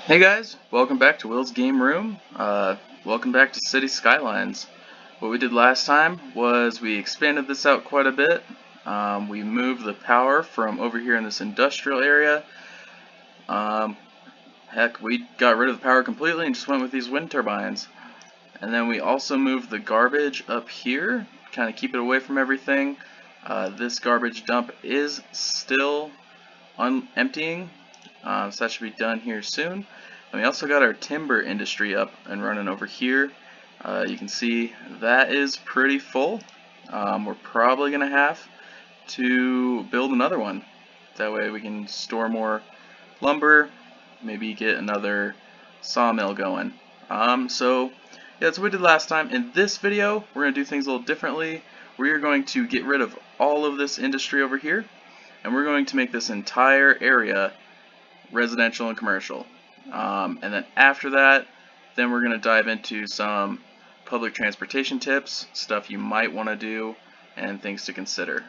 Hey guys, welcome back to Will's Game Room. Welcome back to City Skylines. What we did last time was we expanded this out quite a bit. We moved the power from over here in this industrial area. Heck, we got rid of the power completely and just went with these wind turbines. And then we also moved the garbage up here, kind of keep it away from everything. This garbage dump is still emptying. So that should be done here soon. And we also got our timber industry up and running over here. You can see that is pretty full. We're probably going to have to build another one. That way we can store more lumber, maybe get another sawmill going. So yeah, that's what we did last time. In this video, we're going to do things a little differently. We are going to get rid of all of this industry over here, and we're going to make this entire area residential and commercial. And then after that, then we're going to dive into some public transportation tips, stuff you might want to do, and things to consider.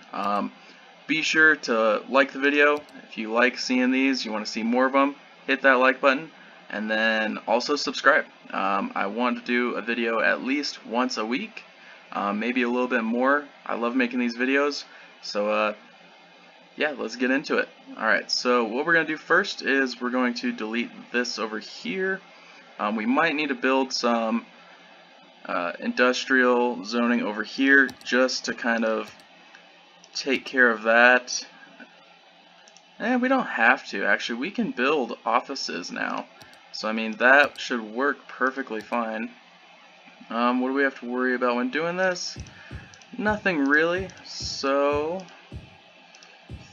Be sure to like the video. If you like seeing these, you want to see more of them, hit that like button, and then also subscribe. I want to do a video at least once a week, maybe a little bit more. I love making these videos, so yeah, let's get into it. Alright, so what we're going to do first is we're going to delete this over here. We might need to build some industrial zoning over here just to kind of take care of that. And we don't have to, actually. We can build offices now. So I mean, that should work perfectly fine. What do we have to worry about when doing this? Nothing really. So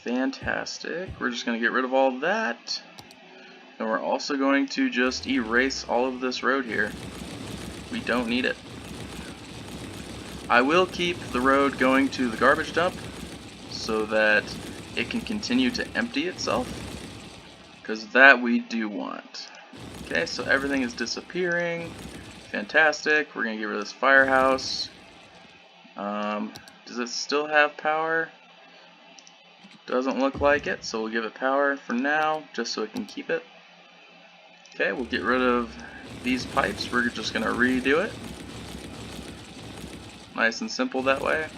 fantastic. We're just going to get rid of all that. And we're also going to just erase all of this road here. We don't need it. I will keep the road going to the garbage dump so that it can continue to empty itself, because that we do want. Okay, so everything is disappearing. Fantastic. We're going to get rid of this firehouse. Does it still have power? Doesn't look like it, so we'll give it power for now, just so it can keep it. Okay, we'll get rid of these pipes. We're just going to redo it. Nice and simple that way.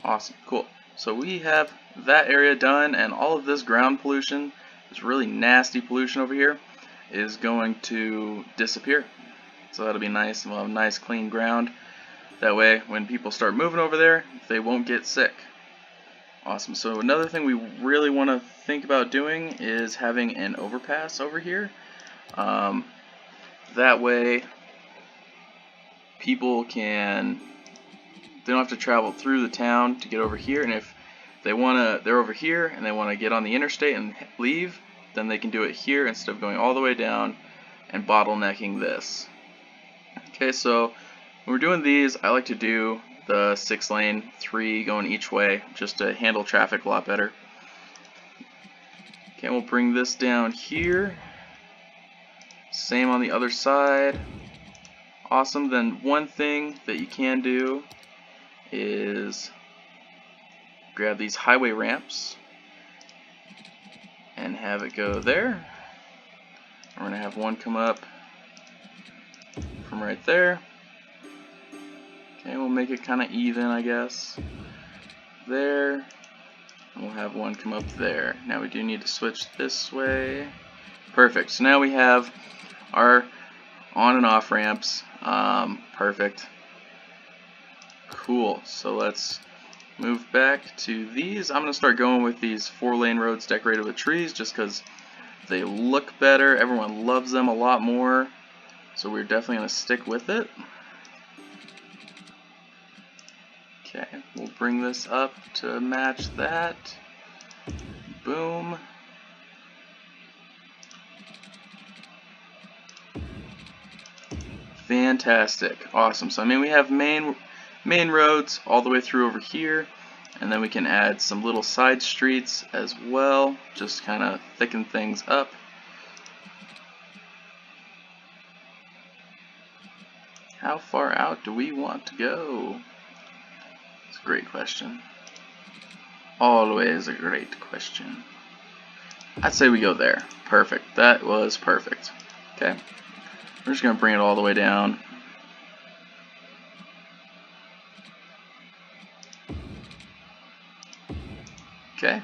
Awesome, cool. So we have that area done, and all of this ground pollution, this really nasty pollution over here, is going to disappear. So that'll be nice, and we'll have nice clean ground. That way, when people start moving over there, they won't get sick. Awesome. So another thing we really want to think about doing is having an overpass over here. That way, people they don't have to travel through the town to get over here. And if they're over here and they want to get on the interstate and leave, then they can do it here instead of going all the way down and bottlenecking this. Okay, so when we're doing these, I like to do the 6-lane, 3 going each way, just to handle traffic a lot better. Okay, we'll bring this down here. Same on the other side. Awesome. Then one thing that you can do is grab these highway ramps and have it go there. We're going to have one come up from right there. Okay, we'll make it kind of even, I guess. There. And we'll have one come up there. Now we do need to switch this way. Perfect. So now we have our on and off ramps. Perfect. Cool. So let's move back to these. I'm going to start going with these 4-lane roads decorated with trees just because they look better. Everyone loves them a lot more. So we're definitely going to stick with it. Okay, we'll bring this up to match that. Boom. Fantastic. Awesome. So I mean, we have main roads all the way through over here, and then we can add some little side streets as well, just kind of thicken things up. How far out do we want to go? It's a great question. Always a great question. I'd say we go there. Perfect. That was perfect. Okay. We're just going to bring it all the way down. Okay.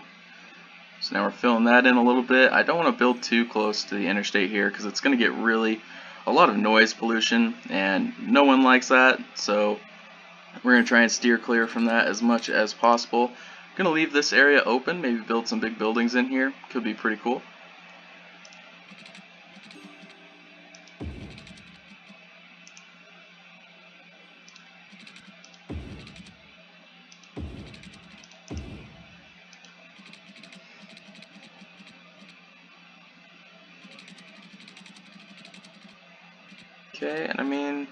So now we're filling that in a little bit. I don't want to build too close to the interstate here because it's going to get really a lot of noise pollution and no one likes that. So we're going to try and steer clear from that as much as possible. I'm going to leave this area open, maybe build some big buildings in here. Could be pretty cool. Okay, and I mean,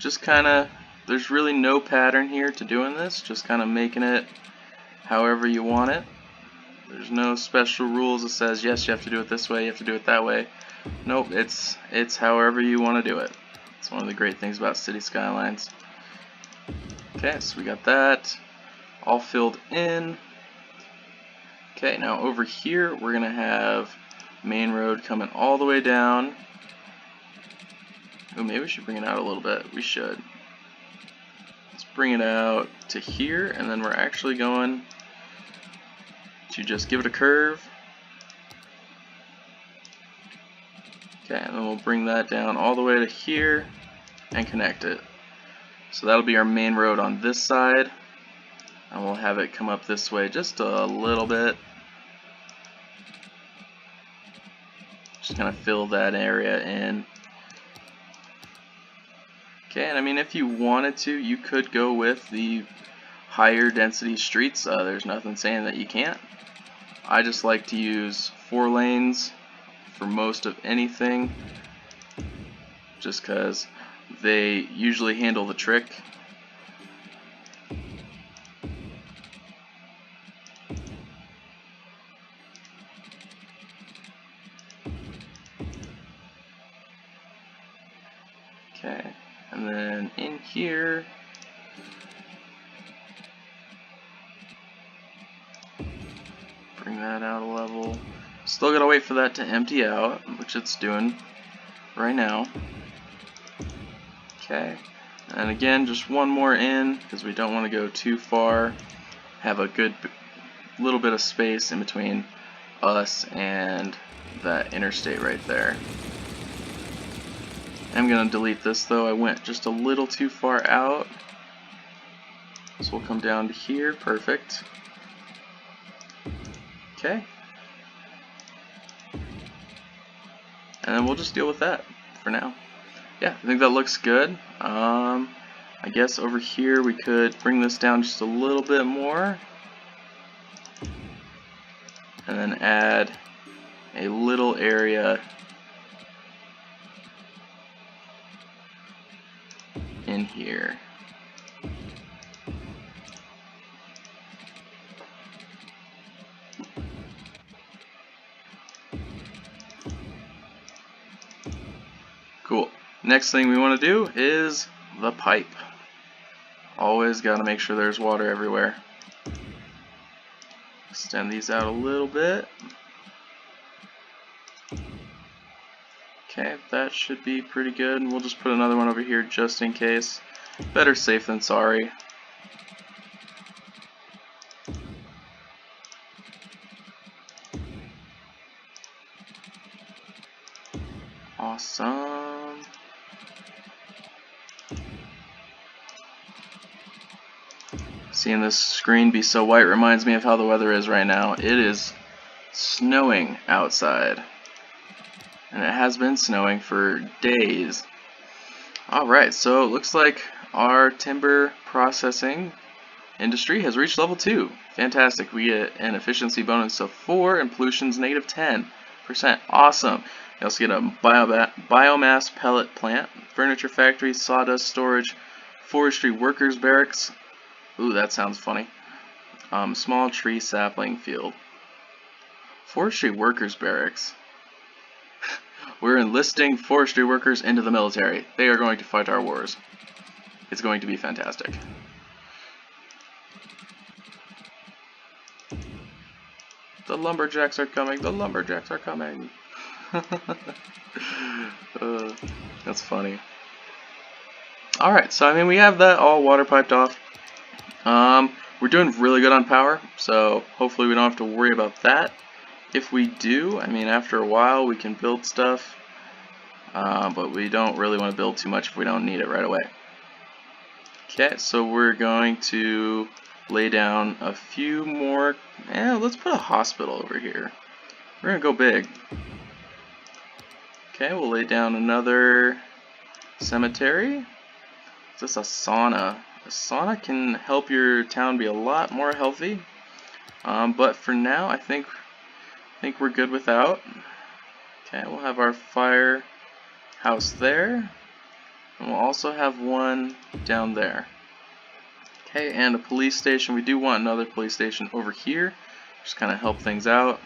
just kind of, there's really no pattern here to doing this, just kind of making it however you want it. There's no special rules that says, yes, you have to do it this way, you have to do it that way. Nope, it's however you want to do it. It's one of the great things about City Skylines. Okay, so we got that all filled in. Okay, now over here we're going to have main road coming all the way down. Oh, maybe we should bring it out a little bit. We should. Let's bring it out to here, and then we're actually going to just give it a curve. Okay, and then we'll bring that down all the way to here and connect it. So that'll be our main road on this side, and we'll have it come up this way just a little bit. Just kind of fill that area in. Okay, and I mean, if you wanted to, you could go with the higher density streets. There's nothing saying that you can't. I just like to use 4 lanes for most of anything, just because they usually handle the trick. Okay, and then in here, bring that out a level. Still gotta wait for that to empty out, which it's doing right now. Okay, and again, just one more in because we don't want to go too far. Have a good little bit of space in between us and that interstate right there. I'm gonna delete this though. I went just a little too far out. So we'll come down to here. Perfect. Okay. And then we'll just deal with that for now. Yeah, I think that looks good. I guess over here we could bring this down just a little bit more. And then add a little area in here. Cool. Next thing we want to do is the pipe. Always got to make sure there's water everywhere. Extend these out a little bit. Okay, that should be pretty good. And we'll just put another one over here just in case. Better safe than sorry. Awesome. Seeing this screen be so white reminds me of how the weather is right now. It is snowing outside. And it has been snowing for days. Alright, so it looks like our timber processing industry has reached level 2. Fantastic. We get an efficiency bonus of 4 and pollution's negative 10%. Awesome. We also get a biomass pellet plant, furniture factory, sawdust storage, forestry workers barracks. Ooh, that sounds funny. Small tree sapling field. Forestry workers barracks. We're enlisting forestry workers into the military. They are going to fight our wars. It's going to be fantastic. The The lumberjacks are coming. The lumberjacks are coming. That's funny. Alright, so I mean we have that all water piped off. We're doing really good on power, so hopefully we don't have to worry about that. If we do, I mean after a while we can build stuff, but we don't really want to build too much if we don't need it right away. Okay, so we're going to lay down a few more. Let's put a hospital over here. We're gonna go big. Okay, we'll lay down another cemetery. Is this a sauna? A sauna can help your town be a lot more healthy. But for now, I think we're good without. Okay, we'll have our firehouse there, and we'll also have one down there. Okay, and a police station. We do want another police station over here, just kind of help things out.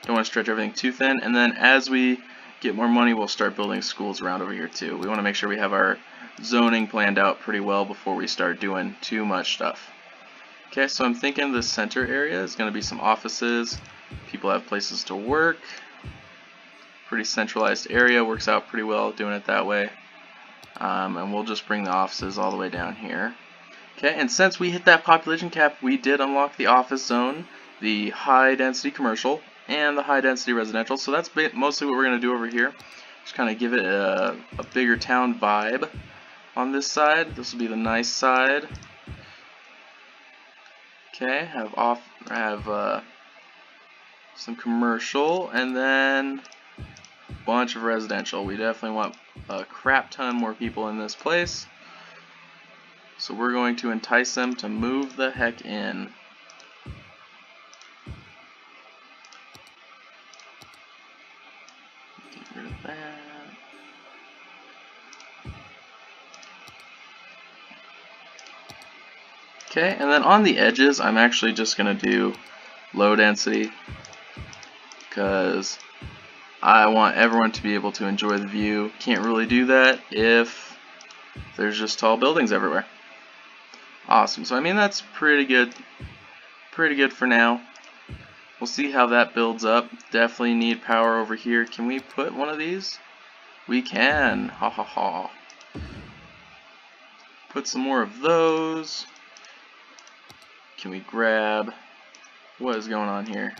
Don't want to stretch everything too thin. And then as we get more money, we'll start building schools around over here too. We want to make sure we have our zoning planned out pretty well before we start doing too much stuff. Okay, so I'm thinking the center area is going to be some offices. People have places to work. Pretty centralized area, works out pretty well doing it that way. And we'll just bring the offices all the way down here. Okay, and since we hit that population cap, we did unlock the office zone, the high density commercial, and the high density residential. So that's mostly what we're going to do over here. Just kind of give it a bigger town vibe on this side. This will be the nice side. Okay, have some commercial, and then a bunch of residential. We definitely want a crap ton more people in this place. So we're going to entice them to move the heck in. Get rid of that. Okay, and then on the edges, I'm actually just going to do low density because I want everyone to be able to enjoy the view. Can't really do that if there's just tall buildings everywhere. Awesome. So I mean that's pretty good for now. We'll see how that builds up. Definitely need power over here. Can we put one of these? We can. Ha ha ha. Put some more of those. Can we grab, what is going on here?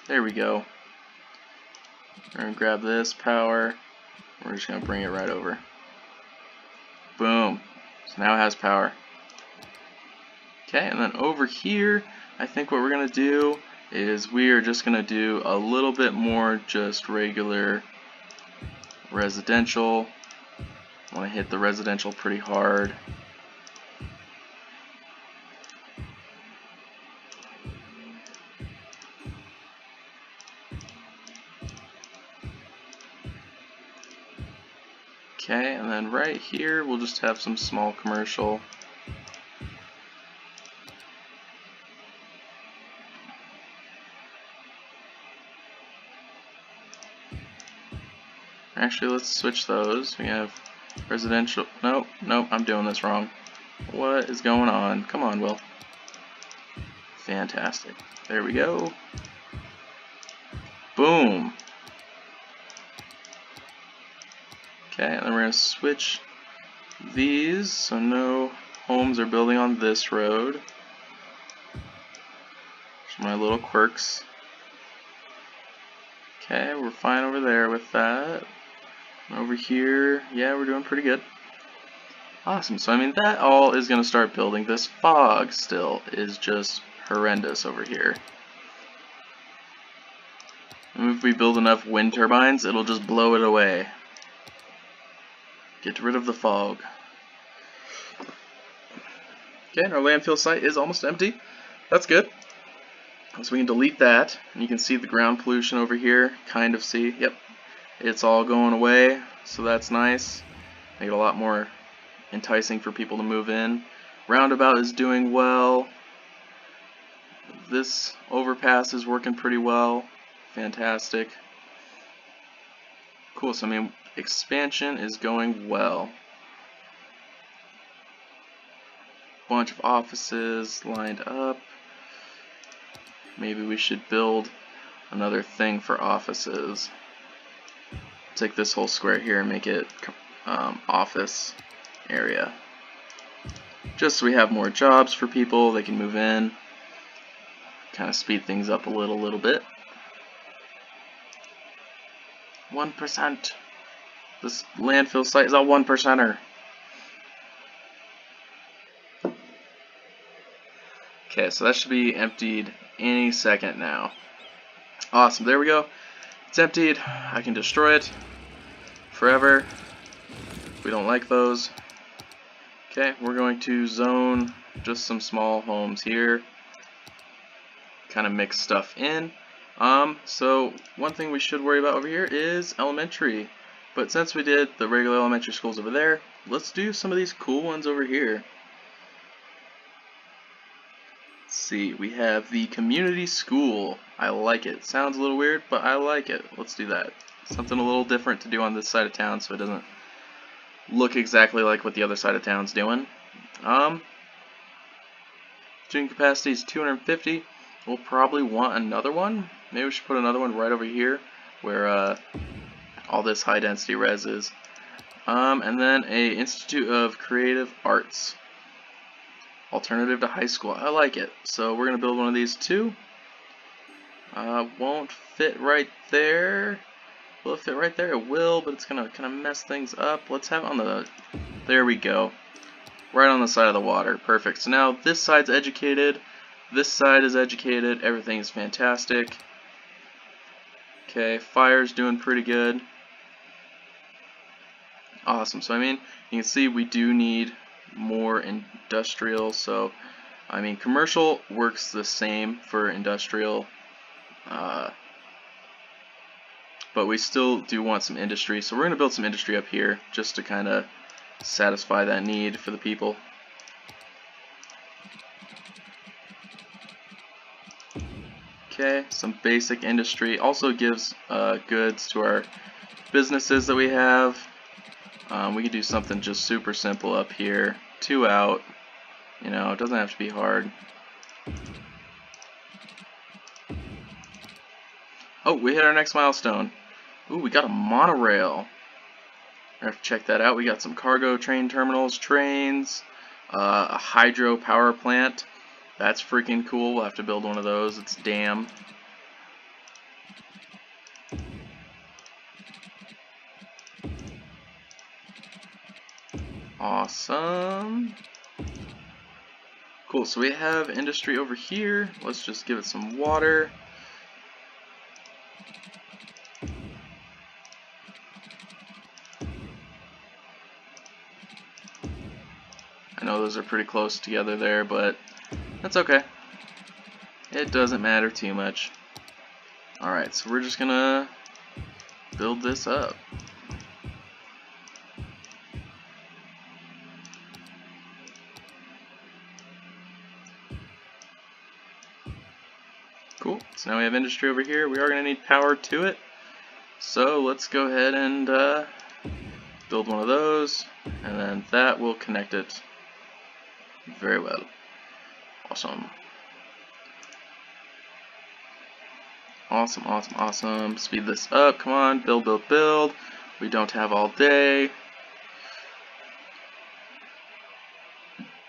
There we go. We're going to grab this power. We're just going to bring it right over. Boom. So now it has power. Okay, and then over here, I think what we're going to do is we are just going to do a little bit more just regular residential. I want to hit the residential pretty hard. Okay, and then right here we'll just have some small commercial. Actually, let's switch those. We have residential. Nope, I'm doing this wrong. What is going on? Come on, Will. Fantastic. There we go. Boom. Okay, and then we're going to switch these so no homes are building on this road. Just my little quirks. Okay, we're fine over there with that. Over here, yeah, we're doing pretty good. Awesome, so I mean that all is going to start building. This fog still is just horrendous over here. And if we build enough wind turbines, it'll just blow it away. Get rid of the fog. Okay, and our landfill site is almost empty. That's good. So we can delete that, and you can see the ground pollution over here. Kind of see, yep. It's all going away, so that's nice. Make it a lot more enticing for people to move in. Roundabout is doing well. This overpass is working pretty well. Fantastic. Cool, so I mean, expansion is going well. Bunch of offices lined up. Maybe we should build another thing for offices. Take this whole square here and make it office area. Just so we have more jobs for people, they can move in. Kind of speed things up a little bit. 1%. This landfill site is a 1%er. Okay, so that should be emptied any second now. Awesome, there we go. It's emptied. I can destroy it forever. We don't like those. Okay, we're going to zone just some small homes here. Kind of mix stuff in. So one thing we should worry about over here is elementary. But since we did the regular elementary schools over there, let's do some of these cool ones over here. Let's see, we have the community school. I like it. Sounds a little weird, but I like it. Let's do that. Something a little different to do on this side of town so it doesn't look exactly like what the other side of town's doing. Student capacity is 250. We'll probably want another one. Maybe we should put another one right over here where all this high density res is. And then a Institute of Creative Arts. Alternative to high school. I like it. So we're going to build one of these too. Won't fit right there. Will it fit right there? It will, but it's going to kind of mess things up. Let's have it on the... There we go. Right on the side of the water. Perfect. So now this side's educated. This side is educated. Everything is fantastic. Okay, fire's doing pretty good. Awesome. So I mean, you can see we do need more industrial. So I mean, commercial works the same for industrial, but we still do want some industry. So we're going to build some industry up here just to kind of satisfy that need for the people. Okay, some basic industry. Also gives goods to our businesses that we have. We could do something just super simple up here. 2 out. You know, it doesn't have to be hard. Oh, we hit our next milestone. Ooh, we got a monorail. I have to check that out. We got some cargo train terminals, trains, a hydro power plant. That's freaking cool. We'll have to build one of those. It's a dam. Awesome. Cool, so we have industry over here. Let's just give it some water. I know those are pretty close together there, but that's okay. It doesn't matter too much. Alright, so we're just gonna build this up. Cool, so now we have industry over here. We are gonna need power to it. So let's go ahead and build one of those, and then that will connect it very well. Awesome. Awesome, awesome, awesome. Speed this up. Come on, build, build, build. We don't have all day.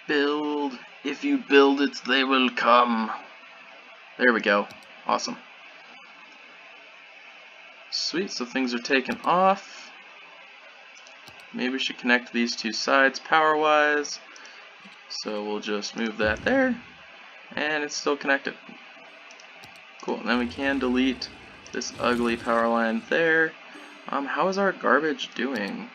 Build. If you build it, they will come. There we go. Awesome. Sweet, so things are taken off. Maybe we should connect these two sides power-wise. So we'll just move that there. And it's still connected. Cool, and then we can delete this ugly power line there. How is our garbage doing?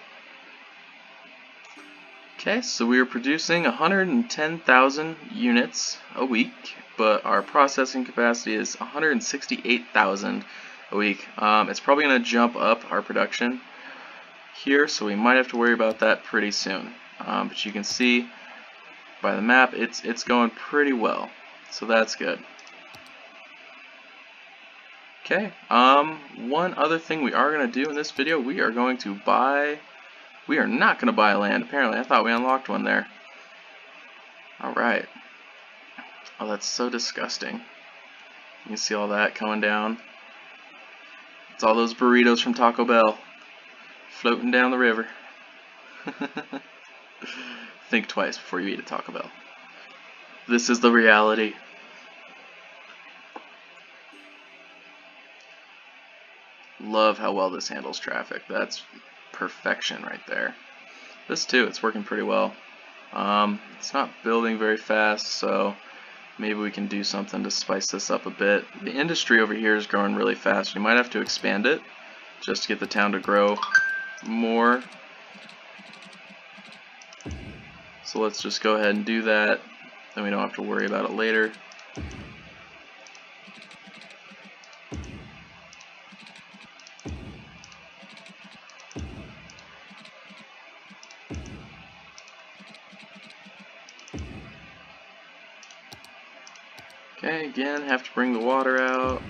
Okay, so we are producing 110,000 units a week, but our processing capacity is 168,000 a week. It's probably going to jump up our production here, so we might have to worry about that pretty soon. But you can see by the map, it's going pretty well, so that's good. Okay, one other thing we are going to do in this video, we are not going to buy land, apparently. I thought we unlocked one there. Alright. Oh, that's so disgusting. You can see all that coming down. It's all those burritos from Taco Bell floating down the river. Think twice before you eat at Taco Bell. This is the reality. Love how well this handles traffic. That's perfection right there. This too, it's working pretty well. It's not building very fast, so maybe we can do something to spice this up a bit. The industry over here is growing really fast. We might have to expand it just to get the town to grow more. So let's just go ahead and do that. Then we don't have to worry about it later. Okay, again, have to bring the water out.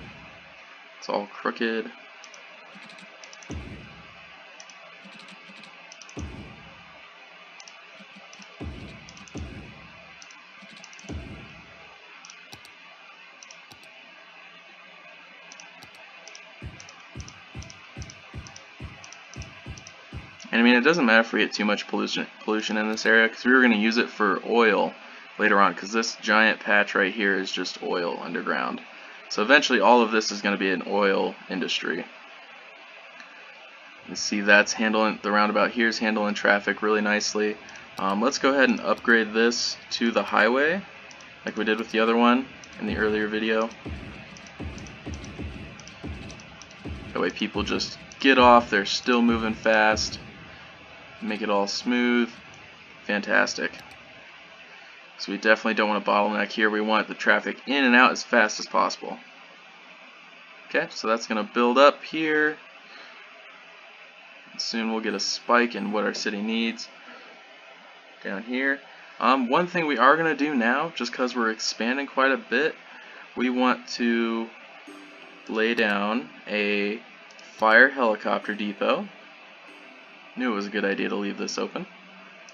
It's all crooked. And I mean, it doesn't matter if we get too much pollution in this area, because we were going to use it for oil later on, because this giant patch right here is just oil underground. So eventually all of this is going to be an oil industry. You see that's handling, the roundabout here is handling traffic really nicely. Let's go ahead and upgrade this to the highway, like we did with the other one in the earlier video. That way people just get off, they're still moving fast. Make it all smooth. Fantastic. So we definitely don't want a bottleneck here. We want the traffic in and out as fast as possible. Okay, so that's going to build up here. Soon we'll get a spike in what our city needs down here. One thing we are going to do now, just because we're expanding quite a bit, we want to lay down a fire helicopter depot. Knew it was a good idea to leave this open.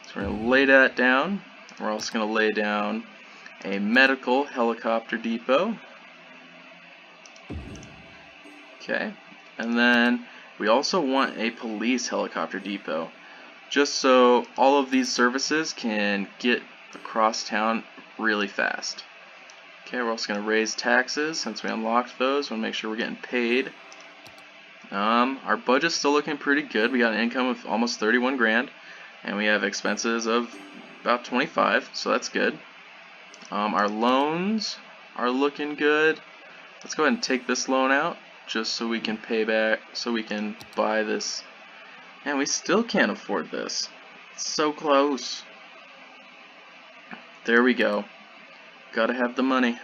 So we're going to lay that down. We're also going to lay down a medical helicopter depot. Okay, and then we also want a police helicopter depot, just so all of these services can get across town really fast. Okay, we're also going to raise taxes since we unlocked those. We want to make sure we're getting paid. Our budget's still looking pretty good. We got an income of almost 31 grand, and we have expenses of about 25, so that's good. Our loans are looking good. Let's go ahead and take this loan out just so we can pay back, so we can buy this. And we still can't afford this. It's so close. There we go. Gotta have the money.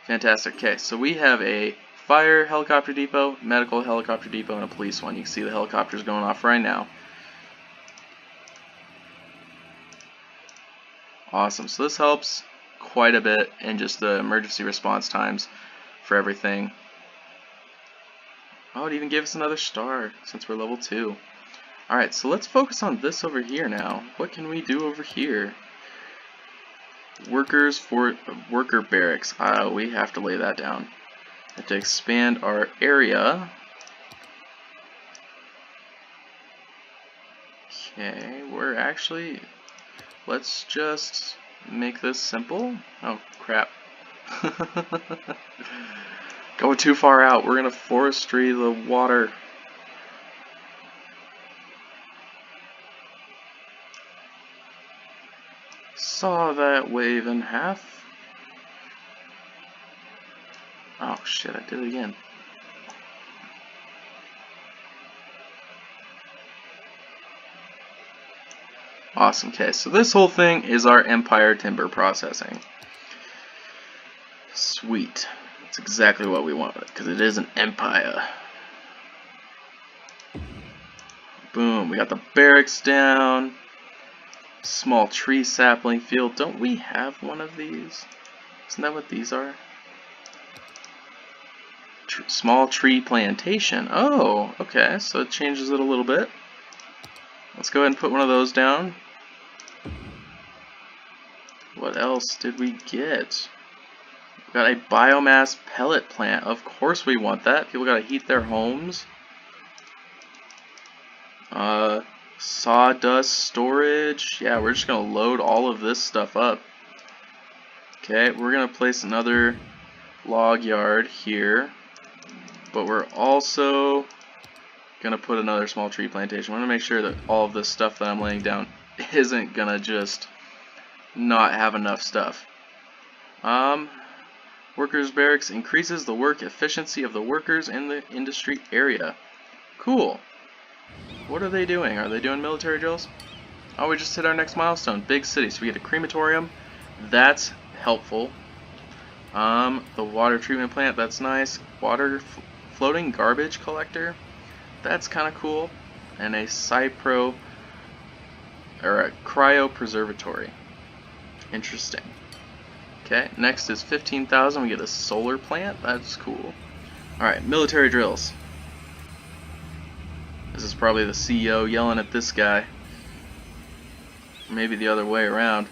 Fantastic. Okay, so we have a fire helicopter depot, medical helicopter depot, and a police one. You can see the helicopters going off right now. Awesome. So this helps quite a bit in just the emergency response times for everything. Oh, it even gave us another star since we're level 2. Alright, so let's focus on this over here now. What can we do over here? Workers for worker barracks. We have to lay that down. We have to expand our area. Okay, we're actually, let's just make this simple. Oh crap. Going too far out. We're gonna forestry the water. Saw that wave in half. Oh shit, I did it again. Awesome. Okay, so this whole thing is our Empire timber processing. Sweet. That's exactly what we want, because it is an empire. Boom, we got the barracks down. Small tree sapling field. Don't we have one of these? Isn't that what these are? Small tree plantation. Oh, okay, so it changes it a little bit. Let's go ahead and put one of those down. What else did we get? got a biomass pellet plant. Of course we want that. People gotta heat their homes. Sawdust storage. Yeah, we're just gonna load all of this stuff up. Okay, we're gonna place another log yard here, but we're also gonna put another small tree plantation. I want to make sure that all of this stuff that I'm laying down isn't gonna just not have enough stuff. Workers barracks increases the work efficiency of the workers in the industry area. Cool. What are they doing? Are they doing military drills? Oh, we just hit our next milestone. Big city. So we get a crematorium. That's helpful. The water treatment plant. That's nice. Floating garbage collector. That's kind of cool. And a cryo preservatory. Interesting. Okay, next is 15,000. We get a solar plant. That's cool. Alright, military drills. This is probably the CEO yelling at this guy. Maybe the other way around.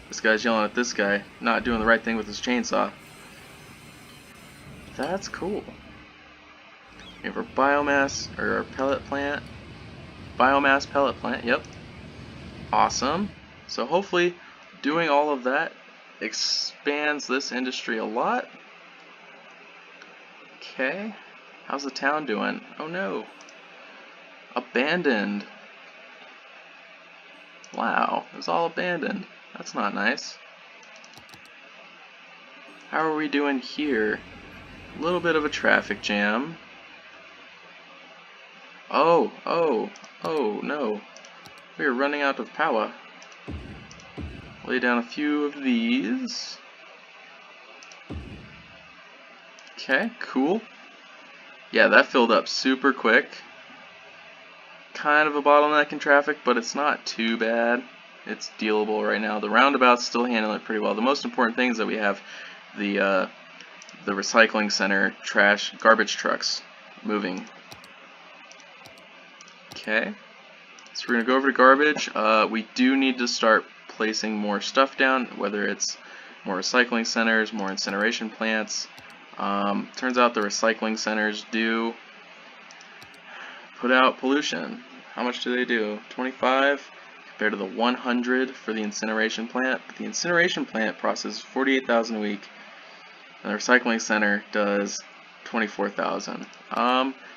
This guy's yelling at this guy, not doing the right thing with his chainsaw. That's cool. We have our biomass, or our pellet plant. Biomass pellet plant, yep. Awesome. So hopefully doing all of that expands this industry a lot. Okay. How's the town doing? Oh no. Abandoned. Wow, it was all abandoned. That's not nice. How are we doing here? A little bit of a traffic jam. Oh no. We are running out of power. Lay down a few of these. Okay, cool. Yeah, that filled up super quick. Kind of a bottleneck in traffic, but it's not too bad. It's dealable right now. The roundabout's still handling it pretty well. The most important thing is that we have the recycling center garbage trucks moving. Okay, so we're gonna go over to garbage. We do need to start placing more stuff down, whether it's more recycling centers, more incineration plants. Turns out the recycling centers do put out pollution. How much do they do? 25 compared to the 100 for the incineration plant. But the incineration plant processes 48,000 a week, and the recycling center does 24,000.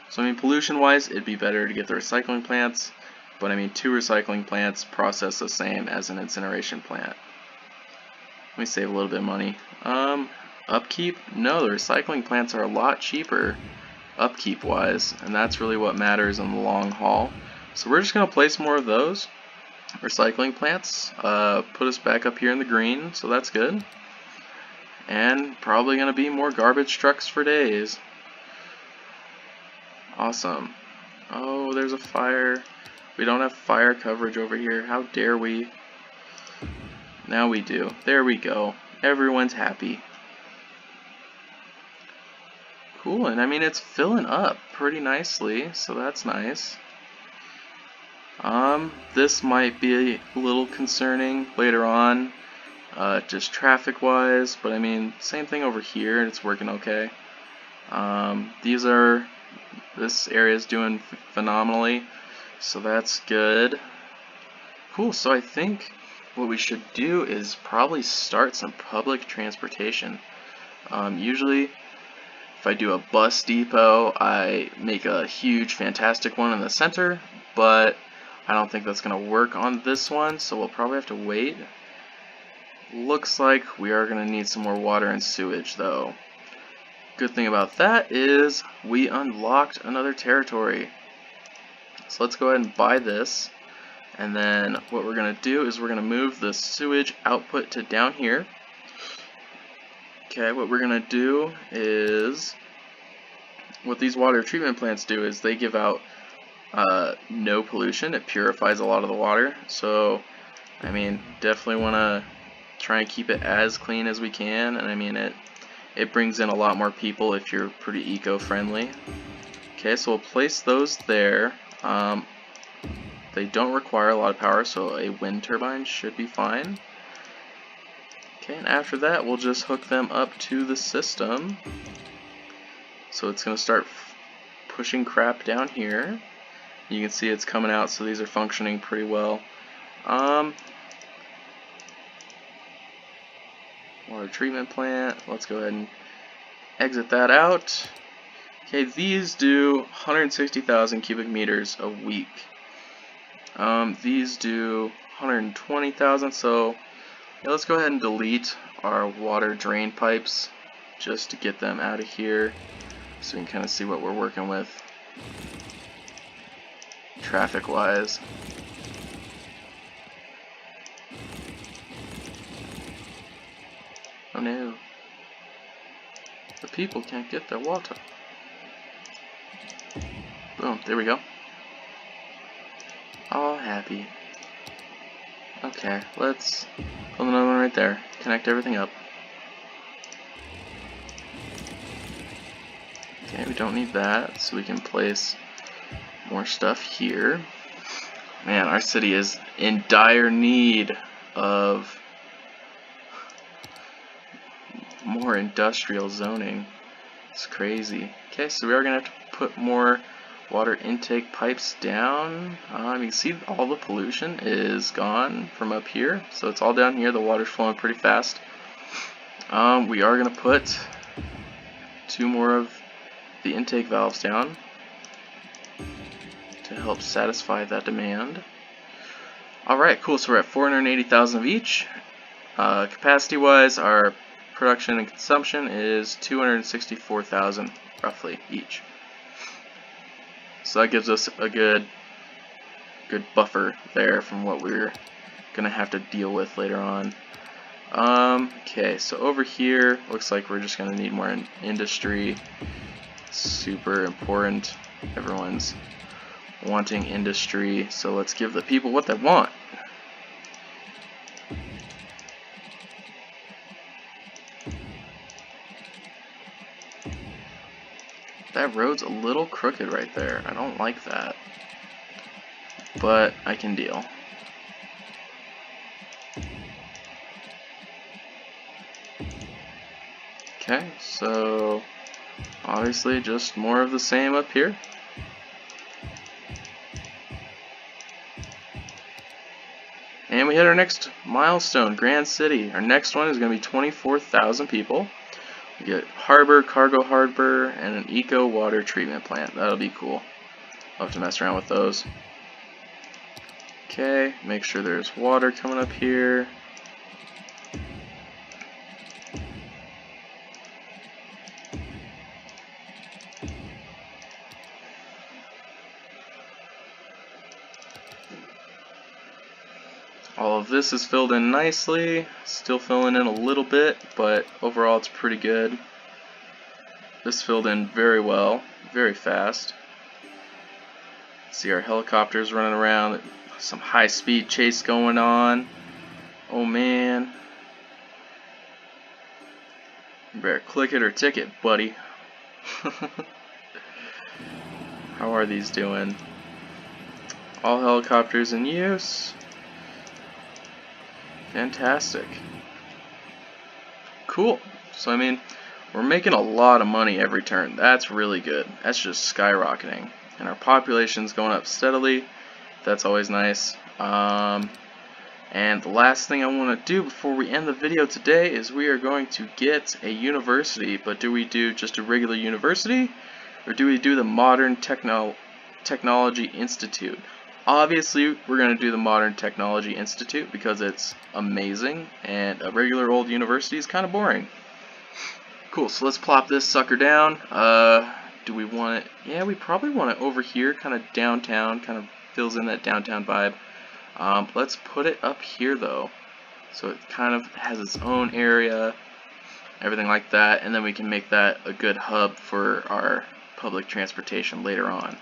So I mean, pollution-wise, it'd be better to get the recycling plants, but I mean, 2 recycling plants process the same as an incineration plant. Let me save a little bit of money. Upkeep? No, the recycling plants are a lot cheaper upkeep-wise, and that's really what matters in the long haul. So we're just going to place more of those recycling plants, put us back up here in the green, so that's good. And probably going to be more garbage trucks for days. Awesome. Oh, there's a fire. We don't have fire coverage over here. How dare we? Now we do. There we go. Everyone's happy. Cool, and I mean, it's filling up pretty nicely, so that's nice. This might be a little concerning later on, just traffic-wise, but I mean, same thing over here, it's working okay. This area is doing phenomenally, so that's good. Cool, so I think what we should do is probably start some public transportation. Usually, if I do a bus depot, I make a huge, fantastic one in the center, but I don't think that's going to work on this one, so we'll probably have to wait. Looks like we are going to need some more water and sewage, though. Good thing about that is we unlocked another territory. So let's go ahead and buy this, and then what we're going to do is we're going to move the sewage output to down here. Okay, what we're going to do is, what these water treatment plants do is they give out no pollution. It purifies a lot of the water, so I mean, definitely want to try and keep it as clean as we can, and I mean, it brings in a lot more people if you're pretty eco-friendly. Okay, so we'll place those there. They don't require a lot of power, so a wind turbine should be fine. Okay, and after that we'll just hook them up to the system. So it's going to start pushing crap down here. You can see it's coming out, so these are functioning pretty well. Water treatment plant, let's go ahead and exit that out. Okay, these do 160,000 cubic meters a week. These do 120,000, so yeah, let's go ahead and delete our water drain pipes just to get them out of here so we can kind of see what we're working with traffic wise. Oh no, the people can't get their water. Boom, there we go. All happy. Okay, let's put another one right there. Connect everything up. Okay, we don't need that, so we can place more stuff here. Man, our city is in dire need of more industrial zoning. It's crazy. Okay, so we are going to have to put more water intake pipes down. You can see all the pollution is gone from up here, so it's all down here. The water's flowing pretty fast. We are going to put 2 more of the intake valves down to help satisfy that demand. Alright, cool, so we're at 480,000 of each. Capacity wise, our production and consumption is 264,000 roughly each. So that gives us a good buffer there from what we're gonna have to deal with later on. Okay, so over here looks like we're just gonna need more industry. Super important. Everyone's wanting industry, so let's give the people what they want. That road's a little crooked right there. I don't like that, but I can deal. Okay, so obviously just more of the same up here. And we hit our next milestone, Grand City. Our next one is going to be 24,000 people. We get harbor, cargo harbor, and an eco water treatment plant. That'll be cool. I'll have to mess around with those. Okay, make sure there's water coming up here. All of this is filled in nicely, still filling in a little bit, but overall it's pretty good. This filled in very well, very fast. See our helicopters running around, some high-speed chase going on. Oh man. You better click it or ticket, buddy. How are these doing? All helicopters in use. Fantastic. Cool. So I mean, we're making a lot of money every turn. That's really good. That's just skyrocketing. And our population's going up steadily. That's always nice. And the last thing I want to do before we end the video today is we are going to get a university. But do we do just a regular university, or do we do the Modern Technology Institute? Obviously, we're going to do the Modern Technology Institute because it's amazing, and a regular old university is kind of boring. Cool, so let's plop this sucker down. Do we want it? Yeah, we probably want it over here, kind of downtown, kind of fills in that downtown vibe. Let's put it up here though, so it kind of has its own area, everything like that, and then we can make that a good hub for our public transportation later on.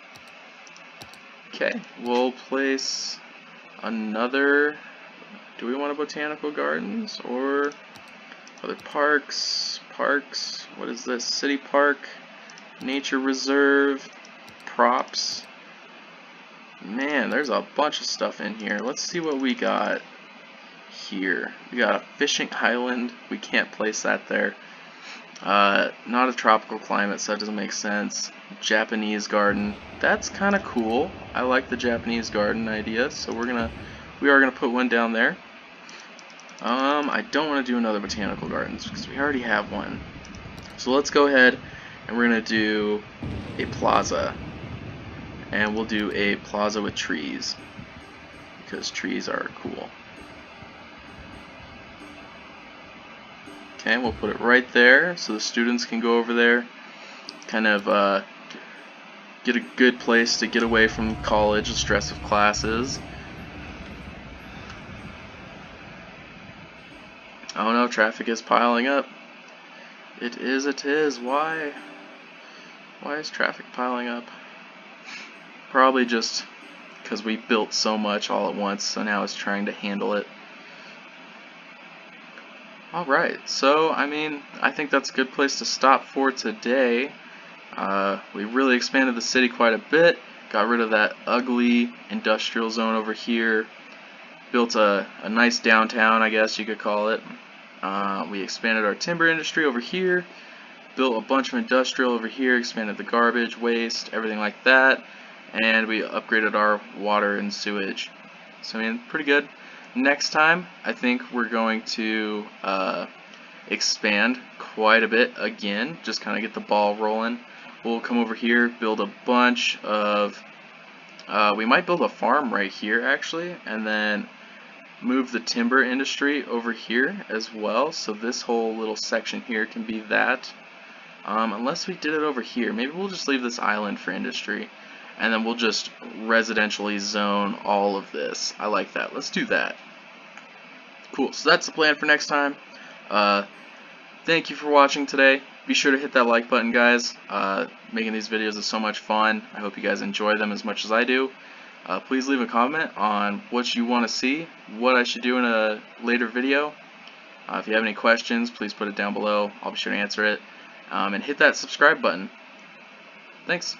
Okay, we'll place another. Do we want a botanical gardens or other parks? Parks, what is this? City park, nature reserve, props. Man, there's a bunch of stuff in here. Let's see what we got here? We got a fishing island. We can't place that there. Not a tropical climate, so that doesn't make sense. Japanese garden. That's kind of cool. I like the Japanese garden idea, so we are gonna put one down there. I don't want to do another botanical gardens because we already have one. So let's go ahead and we're gonna do a plaza, and we'll do a plaza with trees because trees are cool. Okay, we'll put it right there so the students can go over there, kind of get a good place to get away from college, the stress of classes. Oh no, traffic is piling up. It is. Why? Why is traffic piling up? Probably just because we built so much all at once, so now it's trying to handle it. Alright, so I mean, I think that's a good place to stop for today. We really expanded the city quite a bit, got rid of that ugly industrial zone over here, built a nice downtown, I guess you could call it. We expanded our timber industry over here, built a bunch of industrial over here, expanded the garbage, waste, everything like that, and we upgraded our water and sewage. So I mean, pretty good. Next time, I think we're going to expand quite a bit again, just kind of get the ball rolling. We'll come over here, build a bunch of, we might build a farm right here actually, and then move the timber industry over here as well, so this whole little section here can be that. Unless we did it over here, maybe we'll just leave this island for industry, and then we'll just residentially zone all of this. I like that. Let's do that. Cool, so that's the plan for next time. Thank you for watching today. Be sure to hit that like button, guys. Making these videos is so much fun. I hope you guys enjoy them as much as I do. Please leave a comment on what you want to see, what I should do in a later video. If you have any questions, please put it down below. I'll be sure to answer it. And hit that subscribe button. Thanks.